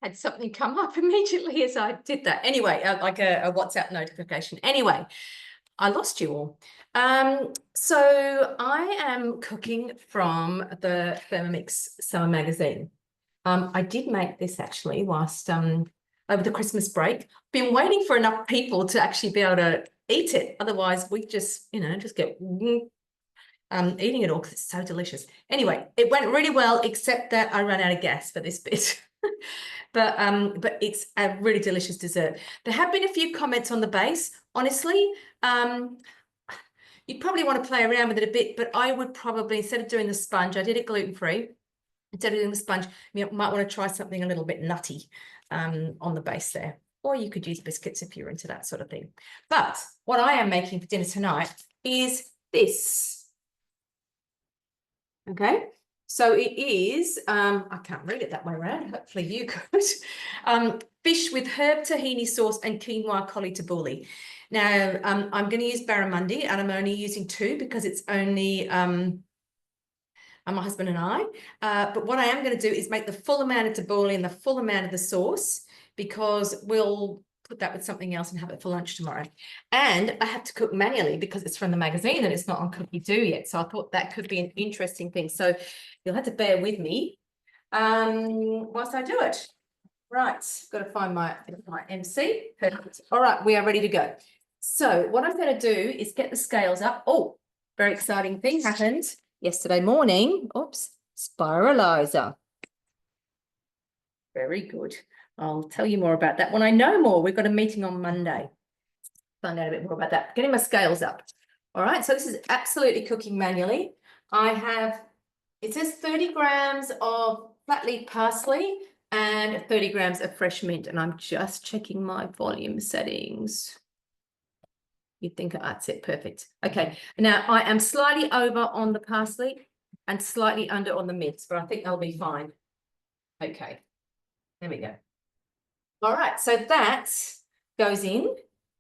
Had something come up immediately as I did that. Anyway, like a WhatsApp notification. Anyway, I lost you all. So I am cooking from the Thermomix Summer magazine. I did make this actually whilst over the Christmas break. Been waiting for enough people to actually be able to eat it. Otherwise, we just, just get eating it all because it's so delicious. Anyway, it went really well, except that I ran out of gas for this bit. But it's a really delicious dessert. There have been a few comments on the base. Honestly, you probably want to play around with it a bit, but I would probably, instead of doing the sponge, I did it gluten-free. Instead of doing the sponge, you might want to try something a little bit nutty on the base there. Or you could use biscuits if you're into that sort of thing. But what I am making for dinner tonight is this. Okay. So it is, I can't read it that way around. Hopefully you could. Fish with herb tahini sauce and quinoa cauli tabbouleh. Now, I'm going to use barramundi, and I'm only using 2 because it's only my husband and I. But what I am going to do is make the full amount of tabbouleh and the full amount of the sauce, because we'll put that with something else and have it for lunch tomorrow. And I have to cook manually because it's from the magazine and it's not on Cookie Do yet. So I thought that could be an interesting thing. So you'll have to bear with me whilst I do it. Right, got to find my MC. Perfect. All right, we are ready to go. So what I'm going to do is get the scales up. Oh, very exciting thing happened yesterday morning. Oops, spiralizer. Very good. I'll tell you more about that when I know more. We've got a meeting on Monday. Find out a bit more about that. Getting my scales up. All right, so this is absolutely cooking manually. I have, it says 30 grams of flat leaf parsley and 30 grams of fresh mint, and I'm just checking my volume settings. You'd think that's it, perfect. Okay, now I am slightly over on the parsley and slightly under on the mints, but I think they'll be fine. Okay, there we go. All right, so that goes in,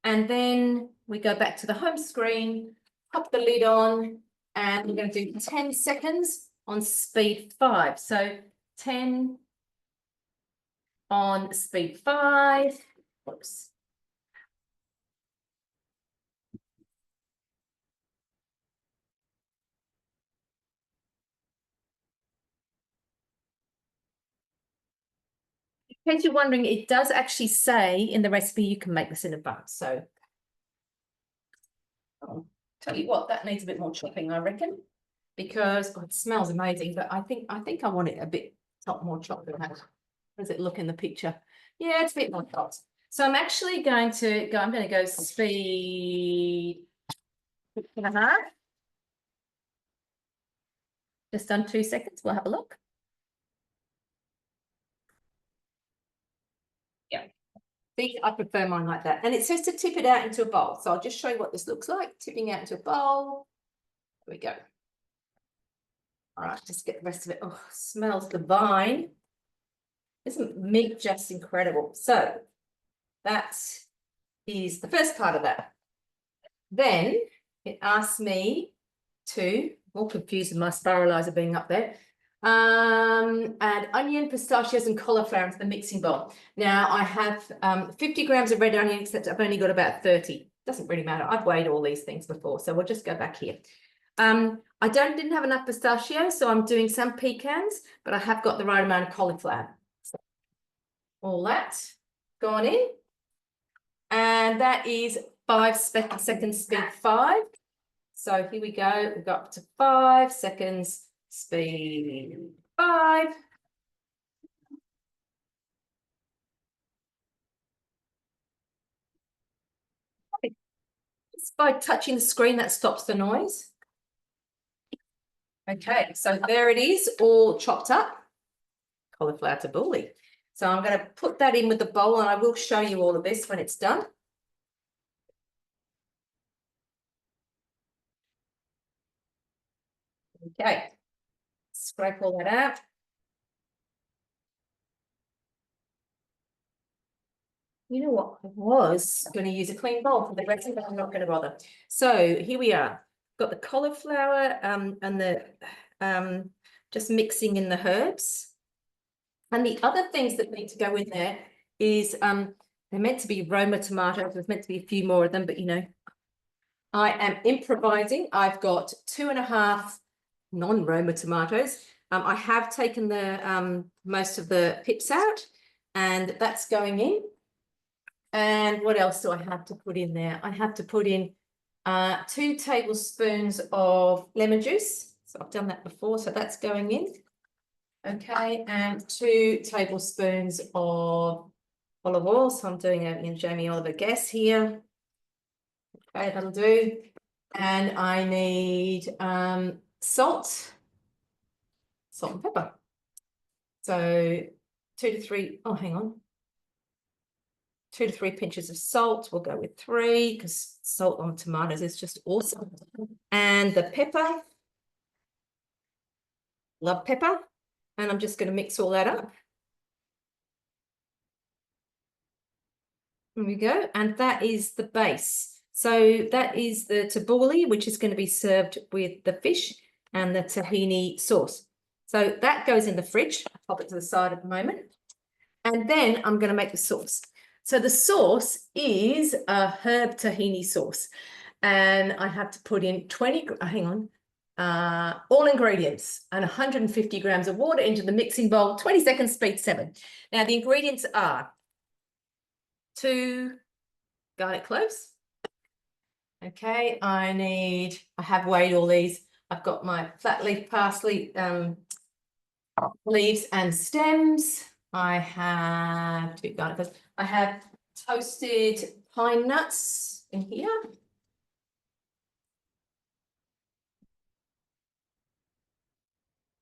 and then we go back to the home screen, pop the lid on, and we're going to do 10 seconds on speed 5. So 10 on speed 5. Oops. In case you're wondering, it does actually say in the recipe you can make this in advance. So I'll tell you what, that needs a bit more chopping, I reckon, because it smells amazing. But I think I want it a bit more chopped than that. How does it look in the picture? Yeah, it's a bit more chopped. So I'm actually going to go. I'm going to go speed 6.5. Just done 2 seconds. We'll have a look. Yeah. I prefer mine like that. And it says to tip it out into a bowl. So I'll just show you what this looks like. Tipping out into a bowl. There we go. All right, just get the rest of it. Oh, smells divine. Isn't meat just incredible? So that is the first part of that. Then it asks me to, all confused with my spiralizer being up there, add onion, pistachios, and cauliflower into the mixing bowl. Now I have 50 grams of red onion, except I've only got about 30. Doesn't really matter. I've weighed all these things before, so we'll just go back here. I didn't have enough pistachio, so I'm doing some pecans, but I have got the right amount of cauliflower. So all that gone in, and that is 5 seconds speed 5. So here we go. We've got up to 5 seconds speed 5. Just by touching the screen, that stops the noise. Okay, so there it is, all chopped up. Cauliflower tabbouleh. So I'm going to put that in with the bowl, and I will show you all of this when it's done. Okay, scrape all that out. You know what? I was going to use a clean bowl for the recipe, but I'm not going to bother. So here we are. Got the cauliflower and the just mixing in the herbs. And the other things that need to go in there is they're meant to be Roma tomatoes. There's meant to be a few more of them, but you know, I am improvising. I've got 2.5 non-Roma tomatoes. I have taken the most of the pips out, and that's going in. And what else do I have to put in there? I have to put in 2 tablespoons of lemon juice. So I've done that before, so that's going in. Okay, and 2 tablespoons of olive oil. So I'm doing a Jamie Oliver guess here. Okay, that'll do. And I need salt and pepper. So 2 to 3, oh, hang on. 2 to 3 pinches of salt. We'll go with 3 because salt on tomatoes is just awesome. And the pepper. Love pepper. And I'm just going to mix all that up. There we go. And that is the base. So that is the tabbouleh, which is going to be served with the fish and the tahini sauce. So that goes in the fridge. I'll pop it to the side at the moment. And then I'm going to make the sauce. So the sauce is a herb tahini sauce. And I have to put in 20, hang on, all ingredients and 150 grams of water into the mixing bowl, 20 seconds, speed 7. Now the ingredients are 2 garlic cloves. Okay, I have weighed all these. I've got my flat leaf parsley leaves and stems. I have 2 garlic cloves. I have toasted pine nuts in here.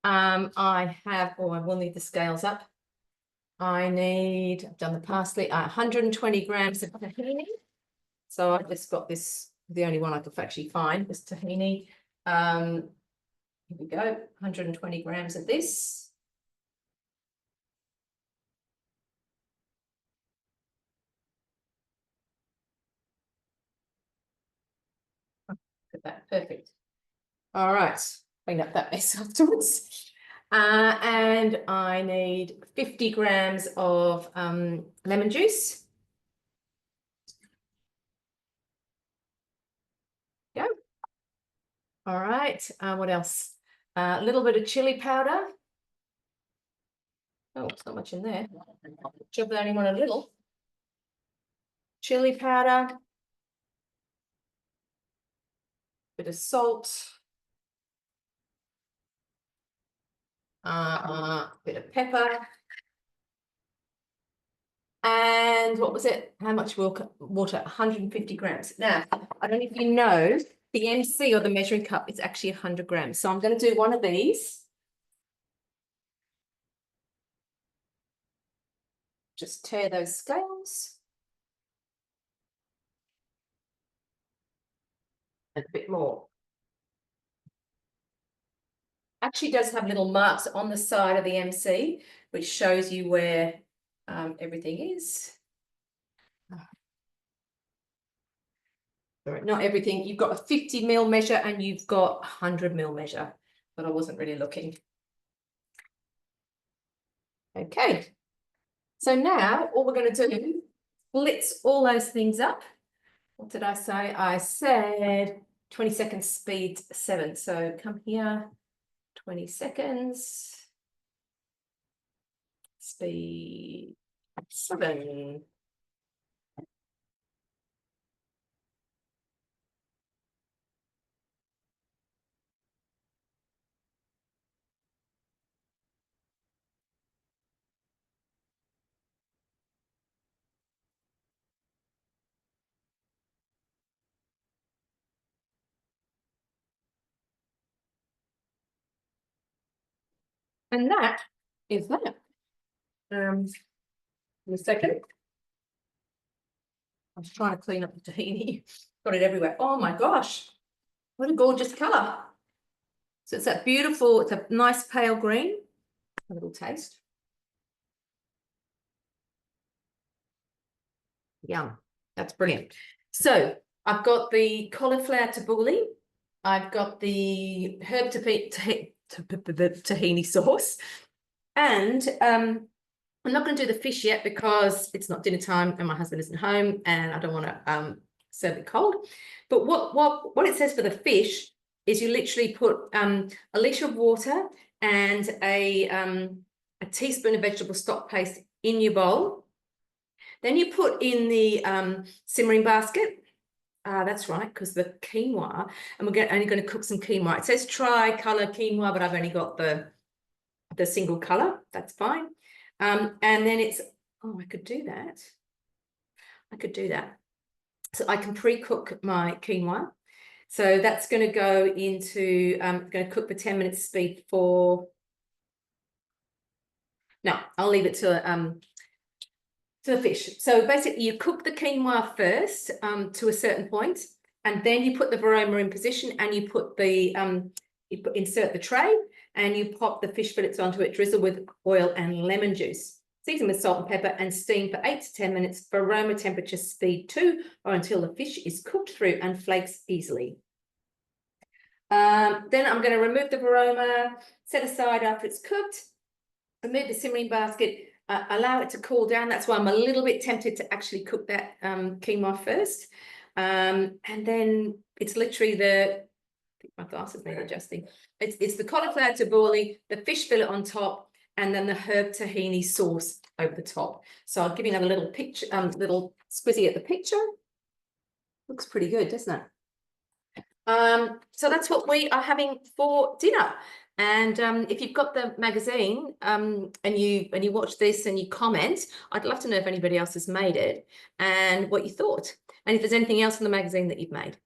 I will need the scales up. I've done the parsley, 120 grams of tahini. So I've just got this, the only one I could actually find was tahini. Here we go, 120 grams of this. Look at that, perfect. All right, clean up that mess afterwards. And I need 50 grams of lemon juice. Go. All right, what else? A little bit of chili powder. Oh, it's not much in there. Chop that only a little. Chili powder. Bit of salt. Bit of pepper. And what was it? How much water? 150 grams. Now, I don't know if you know, the MC or the measuring cup is actually 100 grams. So I'm going to do one of these. Just tear those scales. And a bit more. Actually does have little marks on the side of the MC, which shows you where everything is. Sorry, not everything. You've got a 50 ml measure and you've got a 100 ml measure, but I wasn't really looking. Okay. So now all we're going to do, blitz all those things up. What did I say? I said 20 seconds, speed 7. So come here, 20 seconds, speed 7. And that is that. In a second. I was trying to clean up the tahini. Got it everywhere. Oh my gosh. What a gorgeous colour. So it's that beautiful, it's a nice pale green. A little taste. Yum. That's brilliant. So I've got the cauliflower tabbouleh. I've got the herb tahini sauce. And I'm not going to do the fish yet because it's not dinner time and my husband isn't home and I don't want to serve it cold. But what it says for the fish is you literally put a litre of water and a teaspoon of vegetable stock paste in your bowl. Then you put in the simmering basket. That's right, because the quinoa, and we're only going to cook some quinoa. It says tri-colour quinoa, but I've only got the single colour. That's fine. And then it's, oh, I could do that. I could do that. So I can pre-cook my quinoa. So that's going to go into, going to cook for 10 minutes before. No, I'll leave it to the fish. So basically you cook the quinoa first to a certain point, and then you put the varoma in position and you put the, insert the tray and you pop the fish fillets onto it, drizzle with oil and lemon juice. Season with salt and pepper and steam for 8 to 10 minutes. Varoma temperature speed 2 or until the fish is cooked through and flakes easily. Then I'm going to remove the varoma, set aside after it's cooked, remove the simmering basket, allow it to cool down. That's why I'm a little bit tempted to actually cook that quinoa first. And then it's literally I think my glasses need adjusting. It's the cauliflower tabbouleh, the fish fillet on top, and then the herb tahini sauce over the top. So I'll give you another little picture, little squizzy at the picture. Looks pretty good, doesn't it? So that's what we are having for dinner. And if you've got the magazine and you watch this and you comment, I'd love to know if anybody else has made it and what you thought. And if there's anything else in the magazine that you've made.